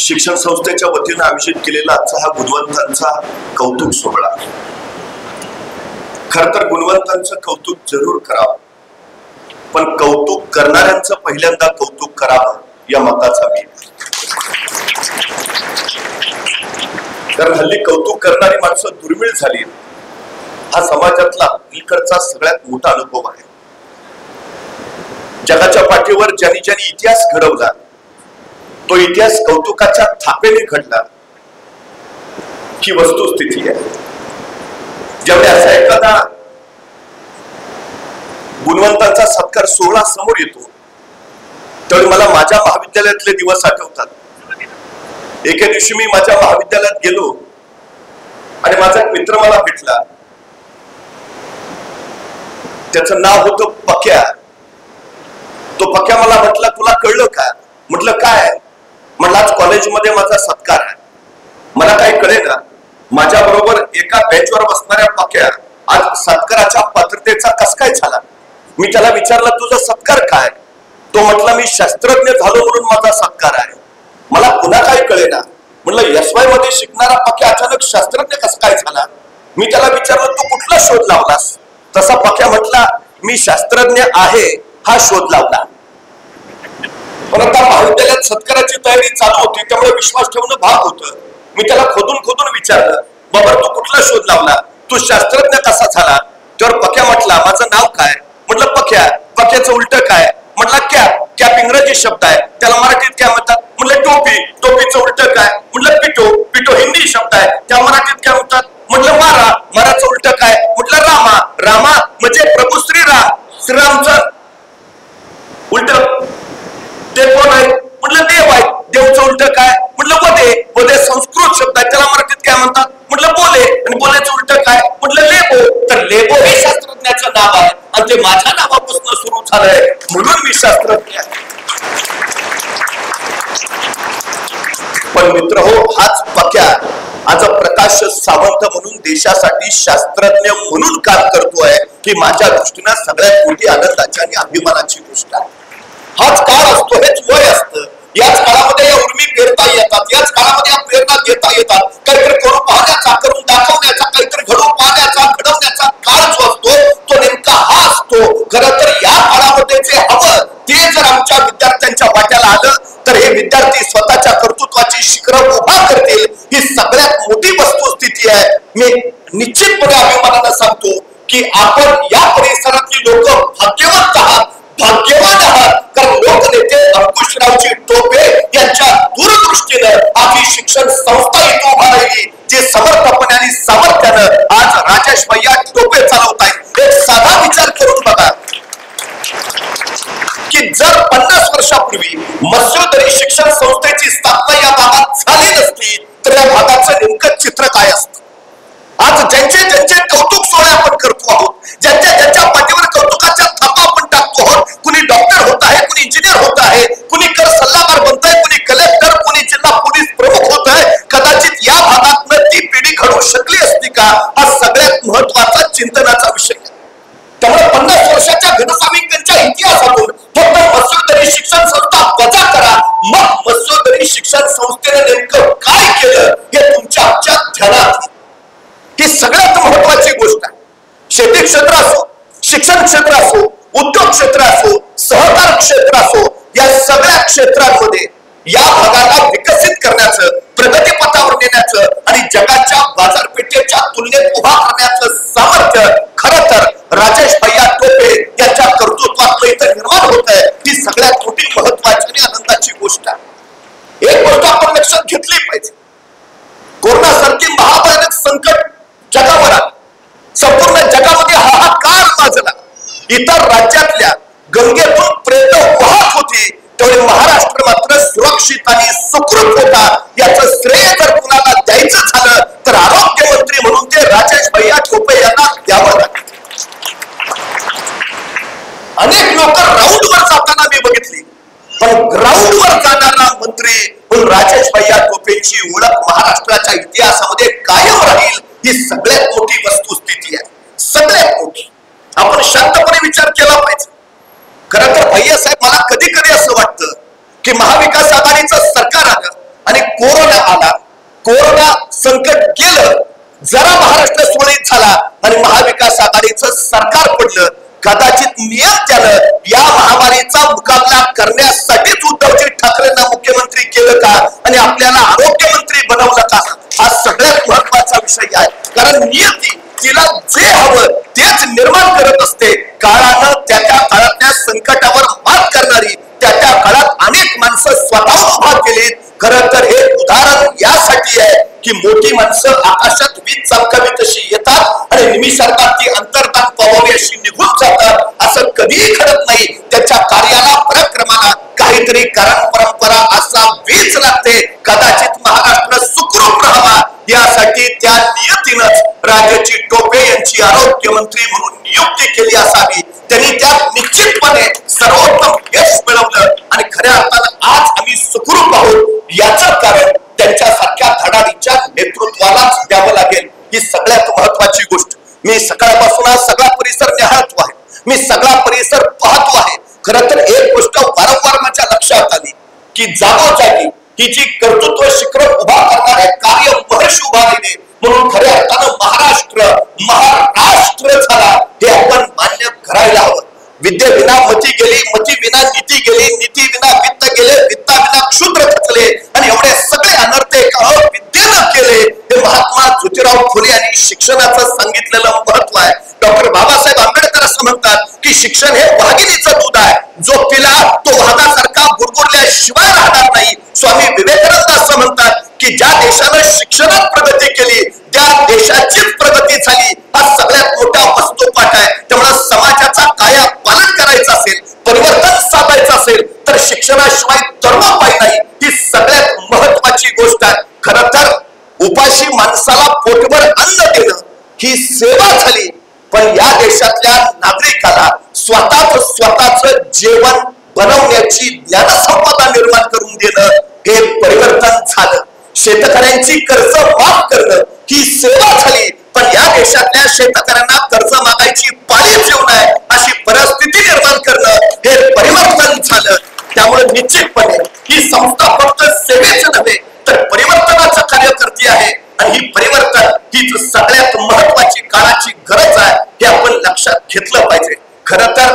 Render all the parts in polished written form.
शिक्षण संस्थेच्या वतीने आयोजित केलेला आजचा हा गुणवंतांचा कौतुक सोहळा, खर तर गुणवंतांचं कौतुक जरूर करावं, पण कौतुक करणाऱ्यांचं पहिल्यांदा कौतुक करावं या मताचा मी. कारण हल्ली कौतुक करणारी माणसं दुर्मिळ झाली. हा समाजातला अलीकडचा सगळ्यात मोठा अनुभव आहे. जगाच्या पाठीवर ज्यांनी ज्यांनी इतिहास घडवला तो इतिहास कौतुकाच्या थापेने घडला ही वस्तुस्थिती आहे. ज्यावेळी असा एखादा गुणवंतांचा सत्कार सोहळा समोर येतो त्यावेळी मला माझ्या महाविद्यालयातले दिवस आठवतात. एके दिवशी मी माझ्या महाविद्यालयात गेलो आणि माझा एक मित्र मला भेटला. त्याचं नाव होतं पक्या. तो पक्या मला म्हटला, तुला कळलं का? म्हटलं काय? म्हटलं आज कॉलेजमध्ये माझा सत्कार आहे. मला काही कळेना. माझ्या बरोबर एका बेंचवर बसणाऱ्या पक्या आज सत्काराच्या पात्रतेचा कस काय झाला? मी त्याला विचारलं, तुझा सत्कार काय? तो म्हटला, मी शास्त्रज्ञ झालो म्हणून माझा सत्कार आहे. मला पुन्हा काही कळेना. म्हटलं एसवाय मध्ये शिकणारा पक्या अचानक शास्त्रज्ञ कस काय झाला? मी त्याला विचारलं, तू कुठला शोध लावलास? तसा पक्या म्हटला, मी शास्त्रज्ञ आहे हा शोध लावला. पण आता महाविद्यालयात सत्काराची तयारी चालू होती त्यामुळे विश्वास ठेवणं भाग होतं. मी त्याला खोदून खोदून विचारलं, बाबा तू कुठला शोध लावला? तू शास्त्रज्ञ कसा झाला? त्यावर पक्या म्हटला, माझं नाव काय? म्हटलं पक्या. पक्याचं उलट काय? म्हटलं कॅप. कॅप इंग्रजी शब्द आहे, त्याला मराठीत काय म्हणतात? म्हटलं टोपी. टोपीचं उलट काय? म्हटलं पिटो. पिटो हिंदी शब्द आहे, त्या मराठीत काय म्हणतात? म्हटलं मारा. माराचं उलट काय? म्हटलं रामा. रामा म्हणजे प्रभू श्रीराम. श्रीरामचं उलट ते कोण आहे? म्हटलं देव आहे. देवचं उलट काय? म्हटलं वदे. वदे संस्कृत शब्द आहे, त्याला मराठीत काय म्हणतात? म्हटलं बोले. आणि बोलेचं उलट काय? म्हटलं लेबो. तर लेबो हे शास्त्रज्ञाचं नाव आहे आणि ते माझ्या नावापासून सुरू झालंय म्हणून मी शास्त्रज्ञ आहे. पण मित्र हो, हाच पक्या आज प्रकाश सावंत म्हणून देशासाठी शास्त्रज्ञ म्हणून काम करतोय की माझ्या दृष्टीनं सगळ्यात मोठी आनंदाची आणि अभिमानाची गोष्ट आहे. हाच काळ असतो, हेच वय असतं. याच काळामध्ये या उर्मी पेरता येतात, याच काळामध्ये या प्रेरणा देता येतात. काहीतरी करून पाहण्याचा, करून दाखवण्याचा, काहीतरी घडवून पाहण्याचा, घडवण्याचा काळ जो असतो तो नेमका हा असतो. खरं तर या काळामध्ये जे हवं ते जर आमच्या विद्यार्थ्यांच्या वाट्याला आलं तर हे विद्यार्थी स्वतःच्या कर्तृत्वाची शिखरं उभा करतील. ही सगळ्यात मोठी वस्तुस्थिती आहे. मी निश्चितपणे अभिमानानं सांगतो की आपण या परिसरातली लोक भाग्यवंत आहात, भाग्यवान आहात. कारण लोकनेते अंकुशरावजी टोपे यांच्या दूरदृष्टीनं आज ही शिक्षण संस्था इथं उभा राहिली, जे समर्थपणे आणि सामर्थ्यानं आज राजेश भैया टोपे चालवत आहेत. एक साधा विचार करून बघा की जर 50 वर्षापूर्वी मत्स्योदरी शिक्षण संस्थेची स्थापना या भागात झाली नसती तर या भागाचं नेमकं चित्र काय असतं? आज ज्यांचे ज्यांचे कौतुक सोहळे आपण करतो आहोत, ज्यांच्या ज्यांच्या पाठीवर कौतुकाच्या थापा आपण टाकतो आहोत, कुणी डॉक्टर होत आहे, कुणी इंजिनियर होत आहे, कुणी कर सल्लागार बनत आहे, कुणी कलेक्टर, कुणी जिल्हा पोलीस प्रमुख होत आहे. कदाचित या भागातनं ती पिढी घडू शकली असती का? हा सगळ्यात महत्वाचा चिंतनाचा विषय आहे. त्यामुळे 50 वर्षाच्या घनसाविंगांच्या इतिहासातून फक्त मत्स्योदरी शिक्षण संस्था वजा करा, मग मत्स्योदरी शिक्षण संस्थेने नेमकं काय केलं हे तुमच्या आमच्या ध्यानात. ही सगळ्यात महत्वाची गोष्ट आहे. शेती क्षेत्र असो, शिक्षण क्षेत्र असो, उद्योग क्षेत्र असो, सहकार क्षेत्र असो, या सगळ्या क्षेत्रांमध्ये या भागाला विकसित करण्याचं, प्रगतीपथावर नेण्याचं आणि जगाच्या बाजारपेठेच्या तुलनेत उभा करण्याचं सामर्थ्य खरं तर राजेश भैया टोपे यांच्या कर्तृत्वात इथं निर्माण होत आहे. ही सगळ्यात मोठी महत्वाची आणि आनंदाची गोष्ट आहे. एक गोष्ट आपण लक्षात घेतली पाहिजे, कोरोनासारखी महाभयानक संकट जगावर आलं, संपूर्ण जगामध्ये हाहाकार माजला. इतर राज्यातल्या गंगेतून प्रेत वाहत होती त्यावेळी महाराष्ट्र मात्र सुरक्षित आणि सुखरूप होता. याचं श्रेय जर कुणाला द्यायचं झालं तर आरोग्यमंत्री म्हणून ते राजेश भैया टोपे यांना द्यावं लागेल. अनेक लोक राऊंडवर जाताना मी बघितली, पण ग्राउंडवर जाणारा मंत्री म्हणून राजेश भैया टोपेची ओळख महाराष्ट्राच्या इतिहासामध्ये कायम राहील. ही सगळ्यात मोठी वस्तुस्थिती आहे, सगळ्यात मोठी. आपण शांतपणे विचार केला पाहिजे. खरं तर भैया साहेब, मला कधी कधी असं वाटतं की महाविकास आघाडीचं सरकार आलं आणि कोरोना आला, कोरोना संकट गेलं, जरा महाराष्ट्र सुरळीत झाला आणि महाविकास आघाडीचं सरकार पडलं. कदाचित नियंत्यानं या महामारीचा मुकाबला करण्यासाठीच उद्धवजी ठाकरेंना मुख्यमंत्री केलं का आणि आपल्याला आरोग्यमंत्री बनवलं का, हा सगळ्यात महत्वाचा विषय आहे. कारण नियती तिला जे हवं तेच निर्माण करत असते. काळानं त्या काळातल्या संकटावर मात करणारी त्या काळात अनेक माणसं स्वतःहून उभा केलीत. खरं तर हे उदाहरण यासाठी आहे की मोठी माणसं आकाशात वीज चमकावी तशी येतात आणि निमिषार्धात ती अंतर्धान पावावी अशी निघून जातात. असं कधीही घडत नाही. त्याच्या कार्याला पराक्रमाला काहीतरी कारण परंपरा असा वीज लागते. कदाचित महाराष्ट्र सुखरूप राहावा यासाठी त्या नियतीनंच राजाची टोपे यांची आरोग्यमंत्री म्हणून नियुक्ती केली असावी. त्यांनी त्यात निश्चितपणे सर्वोत्तम यश मिळवलं आणि खऱ्या अर्थानं आज आम्ही सुखरूप आहोत. याचं कारण त्यांच्यासारख्या धडाडीच्या नेतृत्वालाच द्यावं लागेल. ही सगळ्यात महत्वाची गोष्ट. मी सकाळपासून सगळा परिसर निहाळतो आहे, मी सगळा परिसर पाहतो आहे. खरं तर एक गोष्ट वारंवार माझ्या लक्षात आली की जागोजागी ही जी कर्तृत्व शिखर उभा करणारे कार्य महर्षी उभारले म्हणून खऱ्या अर्थानं महाराष्ट्र झाला हे आपण मान्य करायला हवं. विद्येविना मती गेली, मती विना नीती गेली, नीती विना वित्त गेले, वित्ता विना क्षुद्र खचले आणि एवढे सगळे अनर्थ एका विद्येनं केले. हे महात्मा ज्योतिराव फुले यांनी शिक्षणाचं सांगितलेलं महत्व आहे. डॉक्टर बाबासाहेब आंबेडकर असं म्हणतात की शिक्षण हे वाघिणीचं दूध आहे, जो पिला तो वाघासारखा गुरगुरल्याशिवाय राहणार नाही. स्वामी विवेकानंद असं म्हणतात की ज्या देशानं शिक्षणात प्रगती केली त्या देशाचीच प्रगती झाली. हा सगळ्यात मोठा वस्तुपाठ आहे. त्यामुळे समाजाचा काया पालन करायचं असेल, परिवर्तन साधायचं असेल तर शिक्षणाशिवाय तरुणाई नाही. ही सगळ्यात महत्वाची गोष्ट आहे. खरं तर उपाशी माणसाला पोटभर अन्न देणं ही सेवा झाली, पण या देशातल्या नागरिकाला स्वतःच जेवण बनवण्याची ज्ञानसंपदा निर्माण करून देणं हे परिवर्तन झालं. शेतकऱ्यांची कर्ज माफ करणं ही सेवा झाली, पण या देशातल्या शेतकऱ्यांना कर्ज मागायची पाळीच येऊ नये अशी परिस्थिती निर्माण करणं हे परिवर्तन झालं. त्यामुळे निश्चितपणे ही संस्था फक्त सेवेच नव्हे तर परिवर्तनाचं कार्य करते आहे आणि ही परिवर्तन हीच सगळ्यात महत्वाची काळाची गरज आहे हे आपण लक्षात घेतलं पाहिजे. खरं तर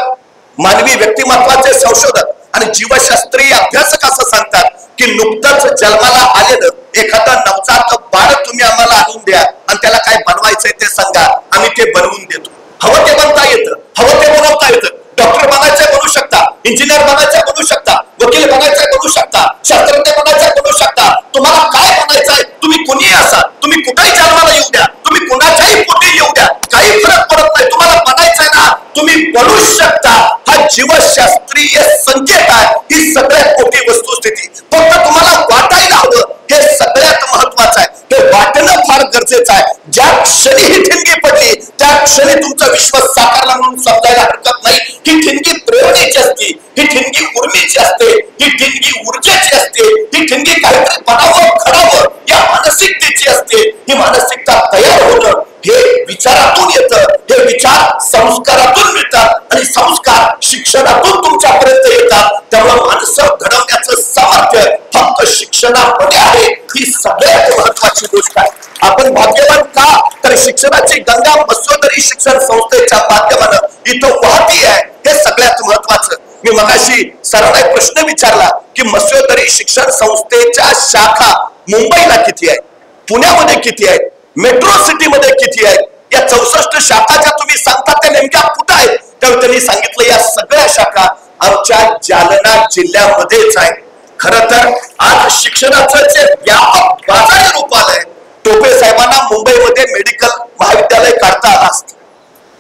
मानवी व्यक्तिमत्वाचे संशोधक आणि जीवशास्त्रीय अभ्यासक असं सांगतात की नुकतंच जन्माला आलेलं एखादा नवजात बाळ तुम्ही आम्हाला आणून द्या आणि त्याला काय बनवायचंय ते सांगा, आम्ही ते बनवून देतो. हवं ते बनता येतं, हवं ते बनवता येतं. डॉक्टर बनायचं बनवू शकता, इंजिनियर बनायचं बनवू शकता, वकील बनायचं बनवू शकता, शास्त्रज्ञ बनायचं बनवू शकता. तुम्हाला काय बनायचंय तुम्ही कोणीही असा, तुम्ही कुठेही जन्माला येऊ द्या, तुम्ही कुणाच्याही पोटी येऊ द्या, काही फरक पडत नाही. तुम्हाला बनायचंय ना तुम्ही बनवू शकता. हा जीवशास्त्रीय संकेत आहे. ही सगळ्यात मोठी वस्तुस्थिती. फक्त तुम्हाला वाटायला हवं हे सगळ्यात महत्वाचं आहे. हे वाटणं फार गरजेचं आहे. ज्या क्षणी ही ठिणगी पडली त्या क्षणी तुमचा विश्वास साकारला म्हणून समजायला हरकत नाही. ही ठिणगी प्रेरणेची असते, ही ठिणगी उर्मीची असते, ही ठिणगी ऊर्जेची असते, ही ठिणगी काहीतरी बनावं घडावं या मानसिकतेची असते. ही मानसिकता तयार होणं हे विचारातून येतं, हे विचार संस्कारातून मिळतात आणि संस्कार शिक्षणातून तुमच्यापर्यंत येतात. त्यामुळे माणसं घडवण्याचं सामर्थ्य फक्त शिक्षणामध्ये आहे. ही सगळ्यात महत्वाची गोष्ट आहे. आपण भाग्यवान का तर शिक्षणाची गंगा मस्योदरी शिक्षण संस्थेच्या माध्यमानं इथं वाहती आहे. हे सगळ्यात महत्वाचं. मी मगाशी सरांना एक प्रश्न विचारला की मस्योदरी शिक्षण संस्थेच्या शाखा मुंबईला किती आहेत, पुण्यामध्ये किती आहेत, मेट्रो सिटी मध्ये किती आहेत, या 64 शाखा ज्या तुम्ही सांगता त्या नेमक्या कुठं आहेत? त्यावेळी त्यांनी सांगितलं या सगळ्या शाखा आमच्या जालना जिल्ह्यामध्येच आहेत. खरं तर आज शिक्षणाचं जे व्यापक बाजारी रूप आलंय, टोपे साहेबांना मुंबईमध्ये मेडिकल महाविद्यालय काढता आलं असतं,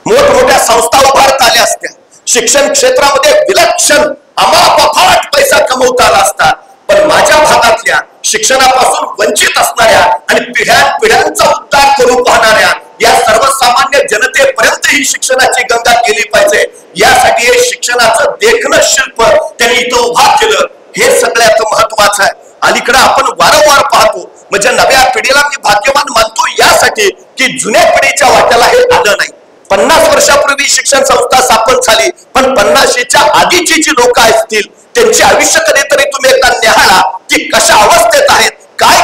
मोठमोठ्या संस्था उभारता आल्या असत्या, शिक्षण क्षेत्रामध्ये विलक्षण अमापाफाट पैसा कमवता आला असता. पण माझ्या भागातल्या शिक्षणापासून वंचित असणाऱ्या आणि पिढ्यानपिढ्यांचा उद्धार करू पाहणाऱ्या या सर्वसामान्य जनतेपर्यंत ही शिक्षणाची गंगा गेली पाहिजे. यासाठी हे शिक्षणाचं देखणं शिल्प त्यांनी इथं उभा केलं. हे सगळ्यात महत्वाचं आहे. अलीकडे आपण वारंवार पाहतो म्हणजे नव्या पिढीला मी भाग्यवान मानतो यासाठी की जुन्या पिढीच्या वाट्याला हे आलं नाही. 50 वर्षापूर्वी शिक्षण संस्था स्थापन झाली, पण 50च्या आधीची जी लोक असतील त्यांचे आयुष्य कधीतरी तुम्ही एकदा निहाळा की कशा अवस्थेत आहेत, काय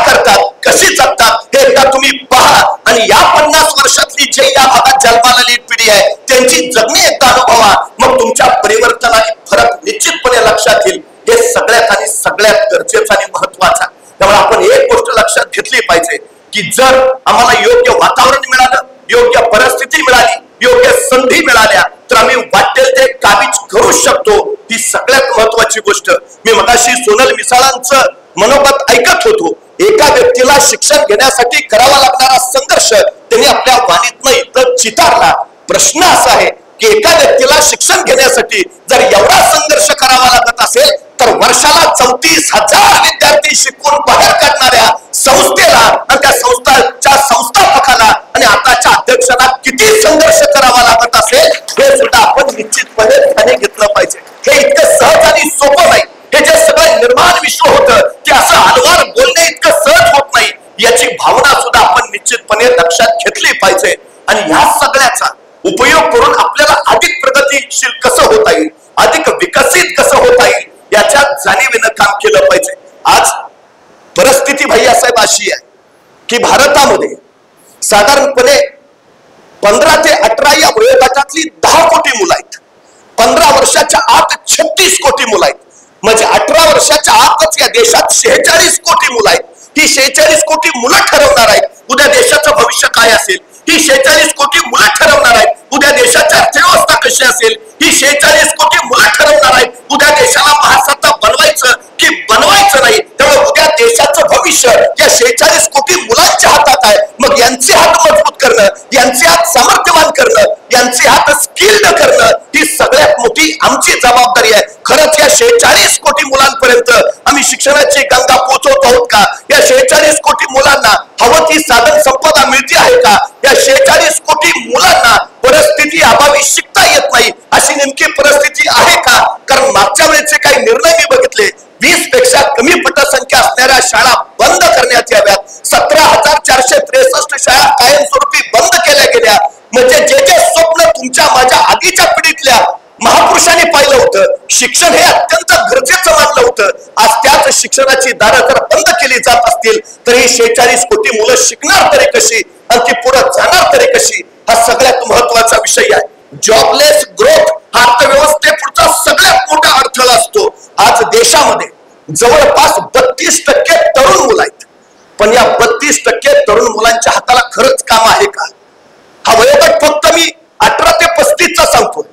आणि या 50 वर्षातली जे या भागात जन्माला आलेली पिढी आहे त्यांची जगणी एकदा अनुभवा, मग तुमच्या परिवर्तनाने फरक निश्चितपणे लक्षात येईल. हे सगळ्यात आणि सगळ्यात गरजेचं आणि महत्वाचं. त्यामुळे आपण एक गोष्ट लक्षात घेतली पाहिजे की जर आम्हाला योग्य वातावरण मिळालं, योग्य परिस्थिती मिळाली, योग्य संधी मिळाल्या तर आम्ही वाटेल ते काबीज करू शकतो. ही सगळ्यात महत्वाची गोष्ट. मी मगाशी सोनल मिसाळांचं मनोगत ऐकत होतो. एका व्यक्तीला शिक्षण घेण्यासाठी करावा लागणारा संघर्ष त्यांनी आपल्या वाणीतनं इथं चितारला. प्रश्न असा आहे की एका व्यक्तीला शिक्षण घेण्यासाठी जर एवढा संघर्ष करावा लागत असेल तर वर्षाला 34,000 विद्यार्थी शिकवून बाहेर काढणाऱ्या संस्थेला आणि त्या संस्थेच्या संस्थापकाला आणि आताच्या अध्यक्षांना किती संघर्ष करावा लागत असेल हे सुद्धा आपण निश्चितपणे ध्यानी घेतलं पाहिजे. हे इतकं सहज आणि सोपं नाही. हे जे सगळं निर्माण विश्व होतं ते असं हलवार बोलणे इतकं सहज होत नाही. याची भावना सुद्धा आपण निश्चितपणे लक्षात घेतली पाहिजे. आणि ह्या सगळ्याचा उपयोग करून आपल्याला अधिक प्रगतीशील कसं होता येईल, अधिक विकसित कसं होता येईल याच्या जाणीवेनं काम केलं पाहिजे. आज परिस्थिती भैयासाहेब अशी आहे की भारतामध्ये साधारणपणे 15 ते 18 या वयोगटातली 10 कोटी मुलं आहेत. 15 वर्षाच्या आत 36 कोटी मुलं आहेत. म्हणजे 18 वर्षाच्या आतच या देशात 46 कोटी मुलं आहेत. ही 46 कोटी मुलं ठरवणार आहेत उद्या देशाचं भविष्य काय असेल. ही 46 कोटी मुलं ठरवणार आहेत उद्या देशाची अर्थव्यवस्था कशी असेल. ही 46 कोटी मुलं ठरवणार आहेत उद्या देशाला महासत्ता बनवायचं की बनवायचं नाही. त्यामुळे उद्या देशाचं भविष्य या 46 कोटी मुलांच्या हातात आहे. मग यांचे हात मजबूत करणं, यांचे हात सामर्थ्यवान करणं, यांचे हात स्किल्ड करणं ही सगळ्यात मोठी आमची जबाबदारी आहे. खरंच या 46 कोटी मुलांपर्यंत आम्ही शिक्षणाची गंगा पोहोचवत आहोत का? या 46 कोटी मुलांना हवं ती साधन संपदा मिळते आहे का? या 46 कोटी मुलांना परिस्थिती अभावी शिकता येत नाही अशी नेमकी परिस्थिती आहे का? कारण मागच्या वेळेचे काही निर्णय मी बघितले. 20 पेक्षा कमी पटसंख्या असणाऱ्या शाळा बंद करण्यात याव्यात. 17,463 शाळा कायमस्वरूपी बंद केल्या गेल्या. म्हणजे जे जे स्वप्न तुमच्या माझ्या आधीच्या पिढीतल्या महापुरुषांनी पाहिलं होतं, शिक्षण हे अत्यंत गरजेचं मानलं होतं, आज त्याच शिक्षणाची दारं जर बंद केली जात असतील तर ही 46 कोटी मुलं शिकणार तरी कशी आणि ती पुढे जाणार तरी कशी? हा सगळ्यात महत्वाचा विषय आहे. जॉबलेस ग्रोथ हा अर्थव्यवस्थेपुढचा सगळ्यात मोठा अडथळा असतो. आज देशामध्ये जवळपास 32% तरुण मुलं आहेत. पण या 32% तरुण मुलांच्या हाताला खरंच काम आहे का? हा वयोगट फक्त मी 18 ते 35चा सांगतो.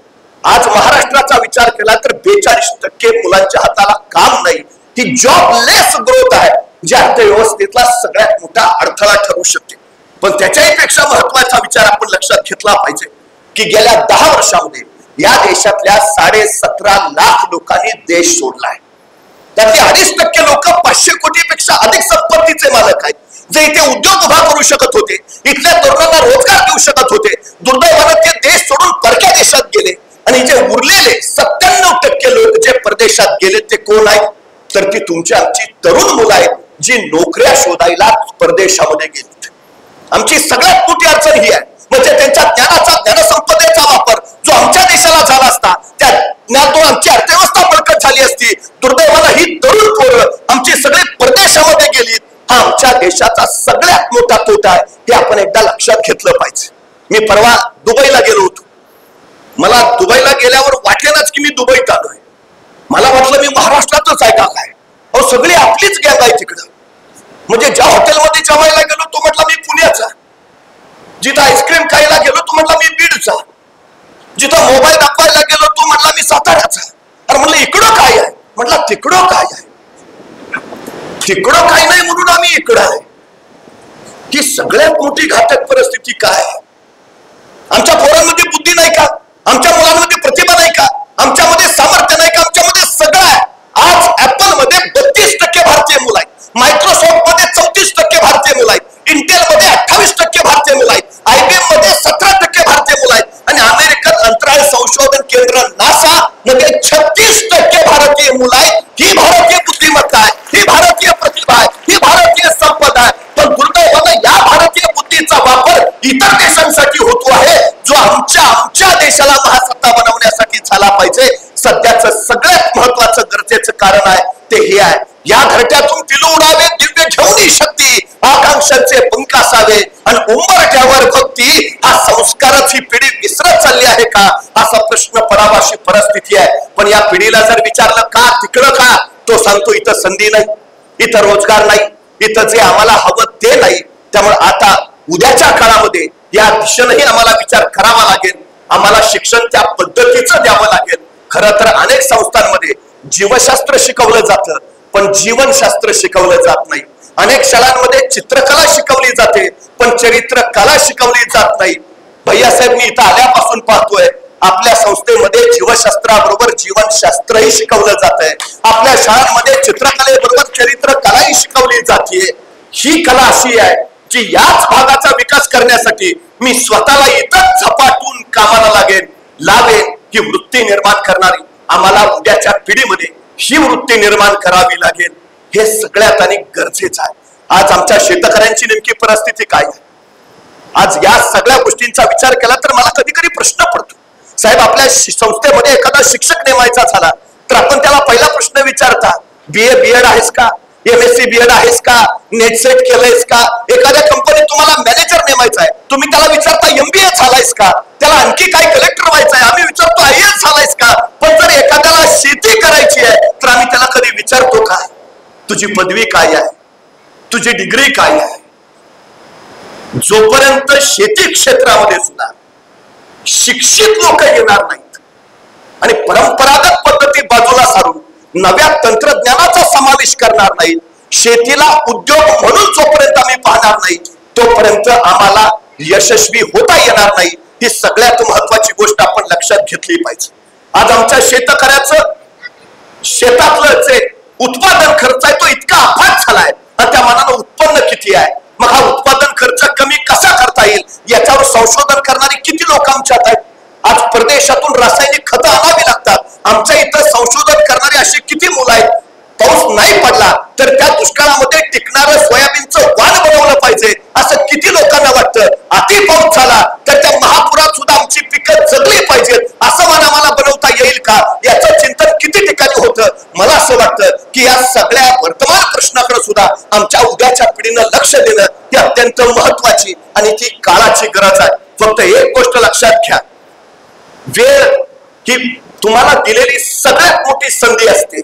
आज महाराष्ट्राचा विचार केला तर 42% मुलांच्या हाताला काम नाही. ही जॉबलेस ग्रोथ आहे जी अर्थव्यवस्थेतला सगळ्यात मोठा अडथळा ठरू शकते. पण त्याच्याही पेक्षा महत्वाचा विचार आपण लक्षात घेतला पाहिजे की गेल्या 10 वर्षांमध्ये या देशातल्या 17.5 लाख लोकांनी देश सोडलाय. त्यातले 2.5% लोक 500 कोटीपेक्षा अधिक संपत्तीचे मालक आहेत. जे इथे उद्योग उभा करू शकत होते, इथल्या तरुणांना रोजगार देऊ शकत होते, दुर्दैवाने ते देश सोडून परक्या देशात गेले. आणि जे उरलेले 97% लोक जे परदेशात गेले ते कोण आहेत? तर ती तुमची आमची तरुण मुलं आहेत जी नोकऱ्या शोधायला परदेशामध्ये गेली. आमची सगळ्यात मोठी अडचण ही आहे. म्हणजे त्यांच्या ज्ञानाचा, ज्ञानसंपदेचा वापर जो आमच्या देशाला झाला असता त्या ज्ञानातून आमची अर्थव्यवस्था बळकट झाली असती. दुर्दैवानं ही तरुण पोरं आमची सगळी परदेशामध्ये गेली. हा आमच्या देशाचा सगळ्यात मोठा तोटा आहे. हे आपण एकदा लक्षात घेतलं पाहिजे. मी परवा दुबईला गेलो होतो. मला दुबईला गेल्यावर वाटलेलंच की मी दुबईत आलोय. मला वाटलं मी महाराष्ट्रातच आहे का काय. अहो सगळी आपलीच गँग आहे तिकडं. म्हणजे ज्या हॉटेलमध्ये जेवायला गेलो तो म्हटला मी पुण्याचा, जिथं आईस्क्रीम खायला गेलो तो म्हटला मी बीडचा, जिथं मोबाईल दाखवायला गेलो तो म्हटला मी साताऱ्याचा. अरे म्हणलं इकडं काय आहे? म्हटलं तिकडं काय आहे? तिकडं काय नाही म्हणून आम्ही इकडं आहे. ही सगळ्यात मोठी घातक परिस्थिती काय आहे? आमच्या पोरांमध्ये बुद्धी नाही का? आमच्या मुलांमध्ये प्रतिभा नाही का? आमच्यामध्ये सामर्थ्य नाही का? आमच्यामध्ये सगळं आहे. आज ऍपल मध्ये 32% भारतीय मुलं आहेत. मायक्रोसॉफ्ट मध्ये 34% भारतीय मुलं आहेत. इंटेल मध्ये 28% भारतीय मुलं आहेत. IBM मध्ये 17% भारतीय मुलं आहेत. आणि अमेरिकन अंतराळ संशोधन केंद्र नासा मध्ये 36% भारतीय मुलं आहेत. ही भारतीय बुद्धिमत्ता आहे, ही भारतीय प्रतिभा आहे, ही भारतीय संपदा आहे. पण दुर्दैवानं या भारतीय बुद्धीचा वापर इतर देशांसाठी होतो आहे जो आमच्या देशाला महासत्ता बनवण्यासाठी झाला पाहिजे. सध्याचं सगळ्यात महत्वाचं गरजेचं कारण आहे ते हे आहे. या घरट्यातून पिलू उडावे दिव्य घेऊन शक्ती आकांक्षांचे पंख असावे आणि उंबरठ्यावर भक्ती हा संस्कारच ही पिढी विसरत चालली आहे का, असा प्रश्न पडावा अशी परिस्थिती आहे. पण या पिढीला जर विचारलं का तिकडं का, तो सांगतो इथं संधी नाही, इथं रोजगार नाही, इथं जे आम्हाला हवं ते नाही. त्यामुळे आता उद्याच्या काळामध्ये या दिशेनेही आम्हाला विचार करावा लागेल. आम्हाला शिक्षण त्या पद्धतीचं द्यावं लागेल. खरं तर अनेक संस्थांमध्ये जीवशास्त्र शिकवलं जातं पण जीवनशास्त्र शिकवलं जात नाही. अनेक शाळांमध्ये चित्रकला शिकवली जाते पण चरित्र कला शिकवली जात नाही. भैयासाहेब मी इथं आल्यापासून पाहतोय आपल्या संस्थेमध्ये जीवशास्त्राबरोबर जीवनशास्त्रही शिकवलं जात आहे. आपल्या शाळांमध्ये चित्रकलेबरोबर चरित्र कलाही शिकवली जाते. ही कला अशी आहे की याच भागाचा विकास करण्यासाठी मी स्वतःला इथंच झपाटून कामाला लावेन ही वृत्ती निर्माण करणारी आम्हाला उद्याच्या पिढीमध्ये ही वृत्ती निर्माण करावी लागेल. हे सगळ्यात आणि गरजेचं आहे. आज आमच्या शेतकऱ्यांची नेमकी परिस्थिती काय आहे, आज या सगळ्या गोष्टींचा विचार केला तर मला कधी कधी प्रश्न पडतो. साहेब आपल्या संस्थेमध्ये एखादा शिक्षक नेमायचा झाला तर आपण त्याला पहिला प्रश्न विचारता, BA BEd आहेस का, MSc BEd आहेस का, नेट सेट केलंयस का. एखाद्या कंपनीत तुम्हाला मॅनेजर नेमायचा आहे, तुम्ही त्याला विचारता MBA झालायस का, त्याला आणखी काय कलेक्टर व्हायचं आहे, आम्ही विचारतो IAS झालायस का. पण जर एखाद्याला शेती करायची आहे तर आम्ही त्याला कधी विचारतो का तुझी पदवी काय आहे, तुझी डिग्री काय आहे. जोपर्यंत शेती क्षेत्रामध्ये सुद्धा शिक्षित लोक येणार नाहीत आणि परंपरागत पद्धती बाजूला सारून नव्या तंत्रज्ञानाचा समावेश करणार नाहीत, शेतीला उद्योग म्हणून जोपर्यंत आम्ही पाहणार नाही तोपर्यंत आम्हाला यशस्वी होता येणार नाही. ही सगळ्यात महत्वाची गोष्ट आपण लक्षात घेतली पाहिजे. आज आमच्या शेतकऱ्याचं शेतातलं जे उत्पादन खर्च आहे तो इतका अफाट झालाय आणि त्या मानानं उत्पन्न किती आहे. मग हा उत्पादन खर्च कमी कसा करता येईल याच्यावर संशोधन करणारी किती लोक आमच्यात आहेत. आज परदेशातून रासायनिक खतं आणावी लागतात, आमच्या इथं संशोधन करणारी अशी किती मुलं आहेत. पाऊस नाही पडला तर त्या दुष्काळामध्ये टिकणारं सोयाबीनचं वाण बनवलं पाहिजे असं किती लोकांना वाटतं. अति पाऊस झाला तर त्या महापुरात सुद्धा आमची पिकं जगली पाहिजेत असं वाण आम्हाला बनवता येईल का, याचं चिंतन किती ठिकाणी होतं. मला असं वाटतं की या सगळ्या वर्तमान प्रश्नाकडे सुद्धा आमच्या उद्याच्या पिढीनं लक्ष देणं ही अत्यंत महत्वाची आणि ती काळाची गरज आहे. फक्त एक गोष्ट लक्षात घ्या, वेळ ही तुम्हाला दिलेली सगळ्यात मोठी संधी असते.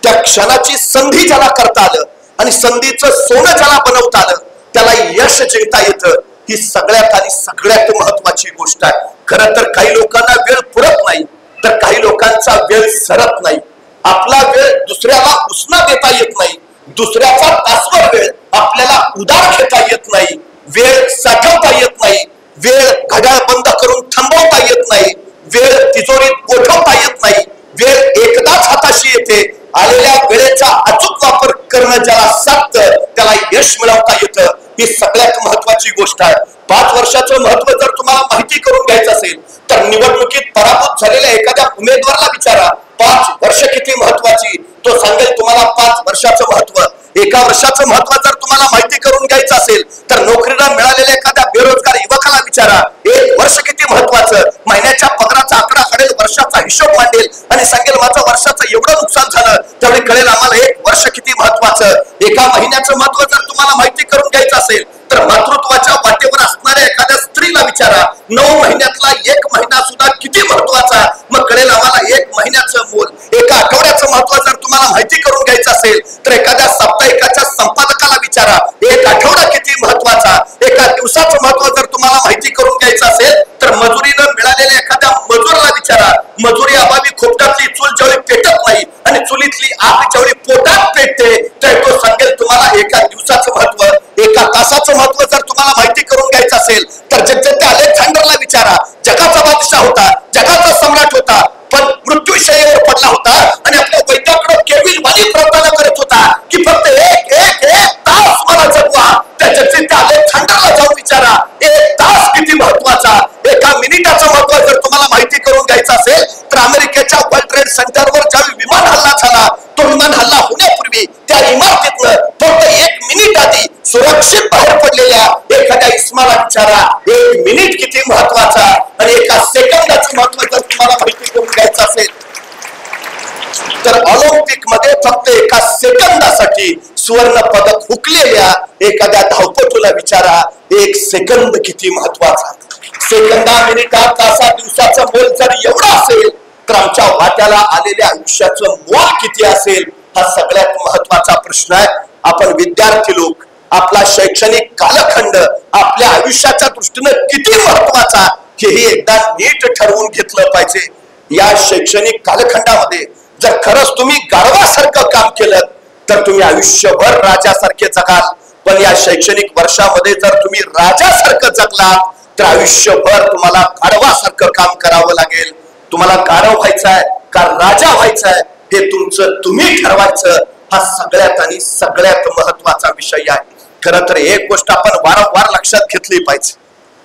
त्या क्षणाची संधी ज्याला करता आलं आणि संधीचं सोनं ज्याला बनवता आलं त्याला यश जिंकता येतं. ही सगळ्यात आणि सगळ्यात महत्वाची गोष्ट आहे. खरं तर काही लोकांना वेळ पुरत नाही तर काही लोकांचा वेळ सरत नाही. आपला वेळ दुसऱ्याला उसना देता येत नाही, दुसऱ्याचा तासभर वेळ आपल्याला उधार घेता येत नाही, वेळ साठवता येत नाही, वेळ घड्याळ बंद करून थांबवता येत नाही, वेळ तिजोरीत गोठवता येत नाही. वेळ एकदाच हाताशी येते. आलेल्या वेळेचा अचूक वापर करणं ज्याला साधतं त्याला यश मिळवता येतं. ही सगळ्यात महत्वाची गोष्ट आहे. 5 वर्षाचं महत्व जर तुम्हाला माहिती करून घ्यायचं असेल तर निवडणुकीत पराभूत झालेल्या एखाद्या उमेदवाराला विचारा 5 वर्ष किती महत्वाची, तो सांगेल तुम्हाला 5 वर्षाचं महत्व. 1 वर्षाचं महत्व जर तुम्हाला माहिती करून घ्यायचं असेल तर नोकरीला मिळालेल्या एखाद्या बेरोजगार युवकाला विचारा 1 वर्ष किती महत्वाचं. महिन्याच्या पगाराचा आकडा काढेल, वर्षाचा हिशोब मांडेल आणि सांगेल माझं वर्षाचं एवढं नुकसान झालं, त्यावेळी कळेल आम्हाला 1 वर्ष किती महत्वाचं. 1 महिन्याचं महत्व जर तुम्हाला माहिती करून घ्यायचं असेल तर मातृत्वाच्या वाटेवर असणाऱ्या एखाद्या स्त्रीला विचारा 9 महिन्यातला 1 महिना सुद्धा किती महत्वाचा, मग कळेल आम्हाला 1 महिन्याचं मोल. 1 आठवड्याचं महत्व जर तुम्हाला माहिती करून घ्यायचं असेल तर एखाद्या साप्ताहिकाच्या संपादकाला विचारा 1 आठवडा किती महत्वाचा. 1 दिवसाचं महत्व जर तुम्हाला माहिती करून घ्यायचं असेल तर मजुरीनं मिळालेल्या एखाद्या मजुराला विचारा. मजुरी अभावी खोपटातली चूल ज्यावेळी पेटत नाही आणि चुलीतली आग ज्यावेळी पोटात पेटते तर तो सांगेल तुम्हाला 1 दिवसाचं महत्व. 1 तासाचं महत्व जर तुम्हाला माहिती करून घ्यायचं असेल तर जगदत्ते अलेक्झांडरला विचारा. जगाचा बादशाह होता, जगाचा सम्राट होता, पण मृत्यूशय्येवर पडला होता आणि आपल्या वैद्याकडे केविल वाली प्रार्थना करत होता की फक्त एक तास मला जगवा. त्या जगदत्ते अलेक्झांडरला जाऊन विचारा 1 तास किती महत्वाचा. 1 मिनिटाचं महत्व जर तुम्हाला माहिती करून घ्यायचं असेल तर अमेरिकेच्या वर्ल्ड ट्रेड सेंटरवर ज्यावेळी विमान हल्ला झाला तो विमान हल्ला होण्यापूर्वी त्या इमारतीतनं फक्त 1 मिनिट आधी सुरक्षित बाहेर पडलेल्या एखाद्या इस्माला विचारा 1 मिनिट किती महत्वाचा. आणि 1 सेकंदाचं महत्व जर तुम्हाला माहिती करून घ्यायचं असेल तर ऑलिम्पिक मध्ये फक्त 1 सेकंदासाठी सुवर्ण पदक हुकलेल्या एखाद्या धावपटूला विचारा, एक सेकंद किती महत्वाचा. सेकंदा, मिनिटा, तासा, दिवसाचं मोल जर एवढं असेल तर आमच्या वाट्याला आलेल्या आयुष्याचं मोल किती असेल, हा सगळ्यात महत्वाचा प्रश्न आहे. आपण विद्यार्थी लोक, आपला शैक्षणिक कालखंड आपल्या आयुष्याच्या दृष्टीनं किती महत्वाचा हेही एकदा नीट ठरवून घेतलं पाहिजे. या शैक्षणिक कालखंडामध्ये जर खरंच तुम्ही गाढवासारखं काम केलं तर तुम्ही आयुष्यभर राजासारखे जगाल. पण या शैक्षणिक वर्षामध्ये जर तुम्ही राजासारखं जगलात तर आयुष्यभर तुम्हाला गाढवासारखं काम करावं लागेल. तुम्हाला गाढव व्हायचंय का राजा व्हायचंय हे तुमचं तुम्ही ठरवायचं. हा सगळ्यात आणि सगळ्यात महत्वाचा विषय आहे. खरं तर एक गोष्ट आपण वारंवार लक्षात घेतली पाहिजे.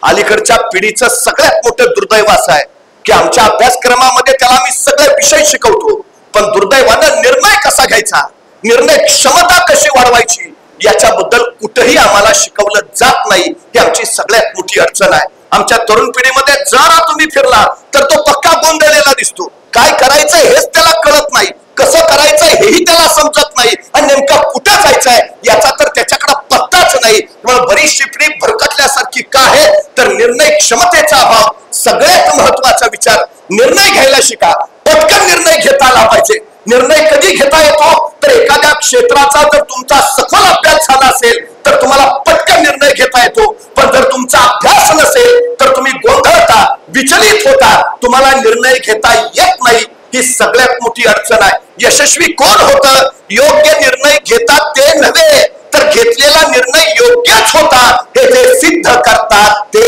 अलीकडच्या पिढीचं सगळ्यात मोठं दुर्दैव असं आहे की आमच्या अभ्यासक्रमामध्ये त्याला आम्ही सगळे विषय शिकवतो, पण दुर्दैवानं निर्णय कसा घ्यायचा, निर्णय क्षमता कशी वाढवायची याच्याबद्दल कुठेही आम्हाला शिकवलं जात नाही. ही आमची सगळ्यात मोठी अडचण आहे. आमच्या तरुण पिढीमध्ये जरा तुम्ही फिरला तर तो पक्का गोंधळलेला दिसतो. काय करायचंय हेच त्याला कळत नाही, कसं करायचंय हेही त्याला समजत नाही, आणि नेमका कुठं जायचंय याचा तर त्याच्याकडे पत्ताच नाही. बरीचशी पिढी भरकटल्यासारखी का आहे तर निर्णय क्षमतेचा अभाव. सगळ्यात महत्वाचा विचार, निर्णय घ्यायला शिका. पटकन निर्णय घेता आला पाहिजे. निर्णय कधी घेता येतो तर एखाद्या क्षेत्राचा जर तुमचा सखोल अभ्यास झाला असेल तर तुम्हाला पटकन निर्णय घेता येतो. पण जर तुमचा अभ्यास नसेल तर तुम्ही गोंधळता, विचलित होता, तुम्हाला निर्णय घेता येत नाही. ही सगळ्यात मोठी अडचण आहे. यशस्वी कोण होतं? योग्य निर्णय घेतात ते नव्हे तर घेतलेला निर्णय योग्यच होता हे जे सिद्ध करतात ते,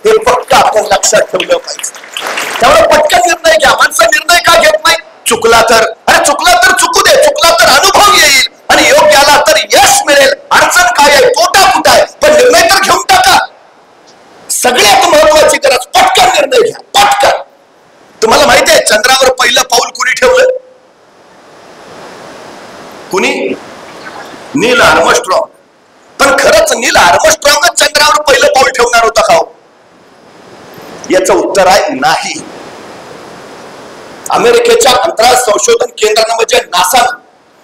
हे फक्त आपण लक्षात ठेवलं पाहिजे. त्यामुळे पटकन निर्णय घ्या. माणसं निर्णय का घेत नाही? चुकला तर, अरे चुकला तर चुकू दे, चुकला तर अनुभव येईल आणि योग्य आला तर यश मिळेल. अडचण काय आहे, तोटा कुठं आहे, पण निर्णय तर घेऊन टाका. सगळ्यात महत्वाची गरज पटकन निर्णय घ्या, पटकन. तुम्हाला माहिती आहे चंद्रावर पहिलं पाऊल कुणी ठेवलं? कुणी? नील आर्मस्ट्रॉंग. पण खरंच नील आर्मस्ट्रॉंगच चंद्रावर पहिलं पाऊल ठेवणार होता का? याचं उत्तर आहे नाही. अमेरिकेच्या अंतराळ संशोधन केंद्रानं म्हणजे नासानं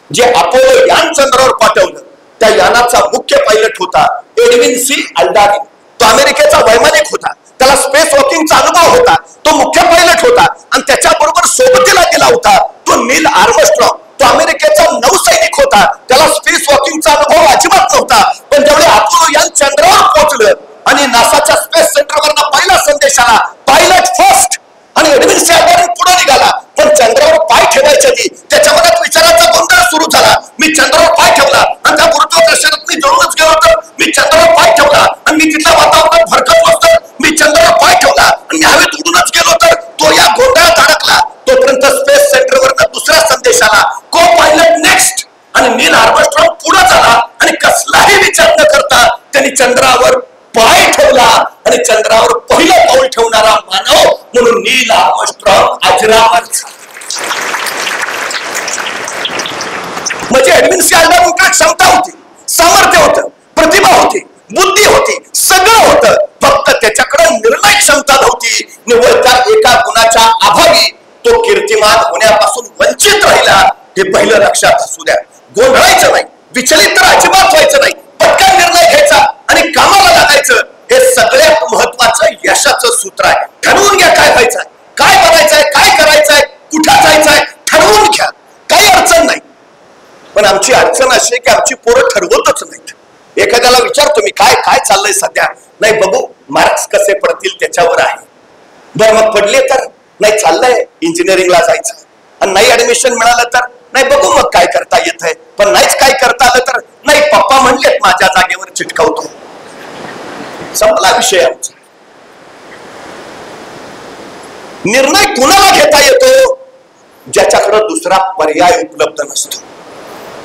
जे अपोलो यान चंद्रावर पाठवलं त्या यानाचा मुख्य पायलट होता एडविन सी अल्डारिन. तो अमेरिकेचा वैमानिक होता, त्याला स्पेस वॉकिंगचा अनुभव होता, तो मुख्य पायलट होता. आणि त्याच्याबरोबर सोबतीला गेला होता तो नील आर्मस्ट्रॉंग. तो अमेरिकेचा नौसैनिक होता, त्याला स्पेस वॉकिंगचा अनुभव अजिबात नव्हता. पण जेवढे अपोलो यान चंद्रावर पोहोचलं आणि नासाच्या स्पेस सेंटरवरनं पहिला संदेश आला, पायलट फर्स्ट, आणि एडविन सी अल्डारिन पुढे निघाला. पण चंद्रावर पाय ठेवायच्या आधी त्याच्या मनात विचाराचा गोंधळ सुरू झाला. मी चंद्रावर पाय ठेवला आणि त्या गुरुत्वाकर्षणात मी जळूनच गेलो तर, मी चंद्रावर पाय ठेवला आणि मी तिथल्या वातावरणात भरकत बसतो, मी चंद्रावर पाय ठेवला आणि मी हवेत उडूनच गेलो तर, तो या गोंधळात अडकला. तोपर्यंत स्पेस सेंटरवरनं दुसरा संदेश आला, को पायलट नेक्स्ट, आणि नील आर्मस्ट्रॉंग पुढे झाला आणि कसलाही विचार न करता त्यांनी चंद्रावर पाय ठेवला आणि चंद्रावर पहिलं पाऊल ठेवणारा मानव म्हणून नील आर्मस्ट्रॉंग अजरामर झाला. म्हणजे एडविन सी अल्डारिनकडे क्षमता होती, सामर्थ्य होतं, प्रतिभा होती, बुद्धी होती, सगळं होतं. फक्त त्याच्याकडे निर्णय क्षमता नव्हती. निव्वळ त्या एका गुणाच्या अभावी तो कीर्तिमान होण्यापासून वंचित राहिला. हे पहिलं लक्षात असू द्या. गोंधळायचं नाही, विचलित तर अजिबात व्हायचं नाही, पटकन निर्णय घ्यायचा आणि कामाला लागायचं. हे सगळ्यात महत्वाचं यशाचं सूत्र आहे. ठरवून घ्या काय व्हायचंय, काय बनायचंय, काय करायचंय, कुठं जायचंय, ठरवून घ्या. काही अडचण नाही. पण आमची अडचण अशी की आमची पोरं ठरवतच नाहीत. एखाद्याला विचारतो मी काय काय चाललंय सध्या, नाही बघू मार्क्स कसे पडतील त्याच्यावर आहे. बरं मग पडले तर, नाही चाललंय इंजिनिअरिंगला जायचं, आणि नाही ऍडमिशन मिळालं तर, नाही बघू मग काय करता येत आहे. पण नाहीच काय करता आलं तर, नाही पप्पा म्हणलेत माझ्या जागेवर चिटकवतो. संपला विषय आमचा. निर्णय कुणाला घेता येतो? ज्याच्याकडे दुसरा पर्याय उपलब्ध नसतो.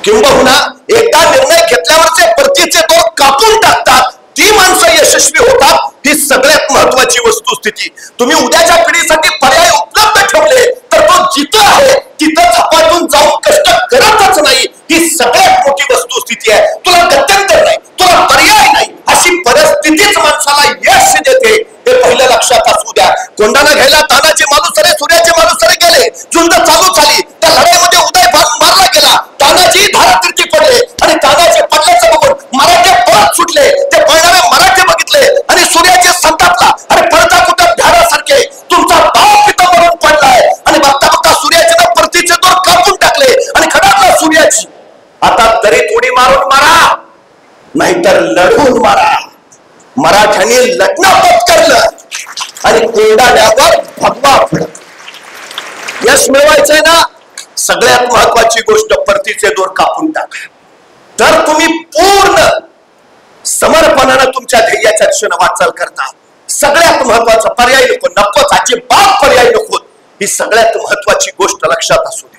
किंबहुना एकदा निर्णय घेतल्यावरचे परतीचे दोर कापून टाकतात ती माणसं यशस्वी होतात. ही सगळ्यात महत्वाची वस्तुस्थिती. तुम्ही उद्याच्या पिढीसाठी पर्याय उपलब्ध ठेवले तर तो जिथं आहे तिथं झपाटून जाऊन कष्ट करतच नाही. ही सगळ्यात मोठी वस्तुस्थिती आहे. तुला गत्यंतर नाही, तुला पर्याय नाही, अशी परिस्थितीच माणसाला यश देते. हे पहिलं लक्षात असू द्या. कोंडाणा घ्यायला तानाचे मालुसरे, सूर्याचे मालुसरे गेले, झुंज चालू झाली. त्या लढाईमध्ये उदय मारला गेला, तानाजी धारातीर्थी पडले आणि तानाजी तर लढून मारा. मराठ्यांनी लढणं पत्करलं आणि कोंडाण्यावर भगवा फडकला. यश मिळवायचंय ना, सगळ्यात महत्वाची गोष्ट परतीचे दोर कापून टाका. तर तुम्ही पूर्ण समर्पणानं तुमच्या ध्येयाच्या दिशेनं वाटचाल करता. सगळ्यात महत्वाचा पर्याय नको, नकोच, अजिबात पर्याय नको. ही सगळ्यात महत्वाची गोष्ट लक्षात असू द्या.